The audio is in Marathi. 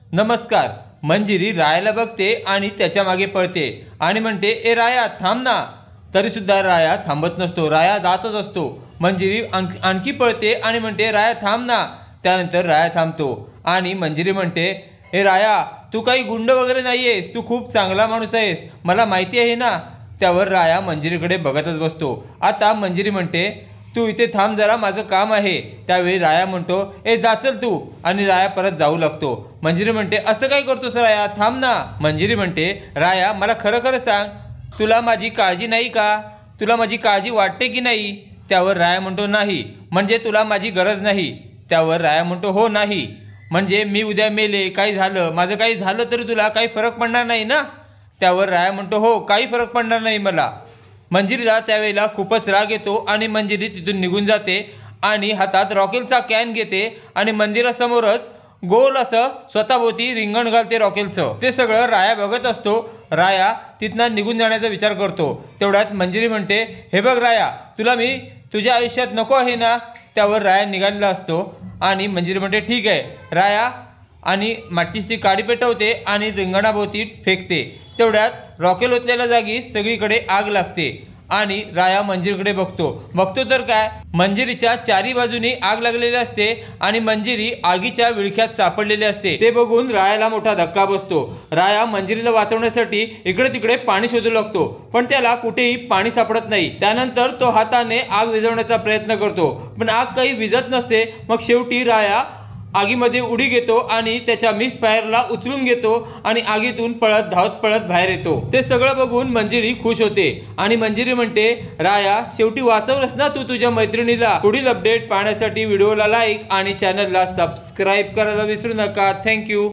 नमस्कार। मंजिरी रायाला बघते आणि त्याच्या मागे पळते आणि म्हणते, ए राया थांब ना। तरी सुद्धा राया थांबत नसतो, राया जातच असतो। मंजिरी आणखी पळते आणि म्हणते, राया थांब ना। त्यानंतर राया थांबतो आणि मंजिरी म्हणते, ए राया तू काही गुंड वगैरे नाही आहेस, तू खूप चांगला माणूस आहेस, मला माहिती आहे ना। त्यावर राया मंजिरीकडे बघतच बसतो। आता मंजिरी म्हणते, तू इथे थांब जरा, माझं काम आहे। त्यावेळी राया म्हणतो, ए जा चल तू, आणि राया परत जाऊ लागतो। मंजिरी म्हणते, असं काय करतोस राया, थांब ना। मंजिरी म्हणते, राया मला खरं खरं सांग, तुला माझी काळजी नाही का, तुला माझी काळजी वाटते की नाही। त्यावर राया म्हणतो, नाही। म्हणजे तुला माझी गरज नाही। त्यावर राया म्हणतो, हो नाही म्हणजे मी उद्या मेले, काही झालं, माझं काही झालं तरी तुला काही फरक पडणार नाही ना। त्यावर राया म्हणतो, हो काही फरक पडणार नाही मला। मंजिरीला त्यावेळेला खूपच राग येतो आणि मंजिरी तिथून निघून जाते आणि हातात रॉकेलचा कॅन घेते आणि मंदिरासमोरच गोल असं स्वतःभोवती रिंगण घालते रॉकेलचं। ते सगळं राया बघत असतो। राया तिथनं निघून जाण्याचा विचार करतो। तेवढ्यात मंजिरी म्हणते, हे बघ राया, तुला मी तुझ्या आयुष्यात नको आहे ना। त्यावर राया निघालेला असतो आणि मंजिरी म्हणते, ठीक आहे। राया आणि माचीची काडी पेटवते आणि रिंगणाभोवती फेकते। तेवढ्यात रॉकेल ओतलेल्या जागी सगळीकडे आग लागते आणि राया मंजिरीकडे बघतो तर काय, मंजिरीच्या चारी बाजूनी आग लागलेली असते आणि मंजिरी आगीच्या विळख्यात सापडलेली असते। ते बघून रायाला मोठा धक्का बसतो। राया मंजिरीला वाचवण्यासाठी इकडे तिकडे पाणी शोधू लागतो, पण त्याला कुठेही पाणी सापडत नाही। त्यानंतर तो हाताने आग विझवण्याचा प्रयत्न करतो, पण आग काही विझत नसते। मग शेवटी राया आगीमध्ये उडी घेतो आणि त्याच्या मिस फायरला उचलून घेतो आणि आगीतून धावत पळत बाहेर येतो। ते सगळं बघून मंजिरी खुश होते आणि मंजिरी म्हणते, राया शेवटी वाचवलंस ना तू तुझ्या मैत्रिणीला। पुढील अपडेट पाहण्यासाठी व्हिडिओला लाईक आणि चॅनलला सबस्क्राईब करायला विसरू नका। थँक्यू।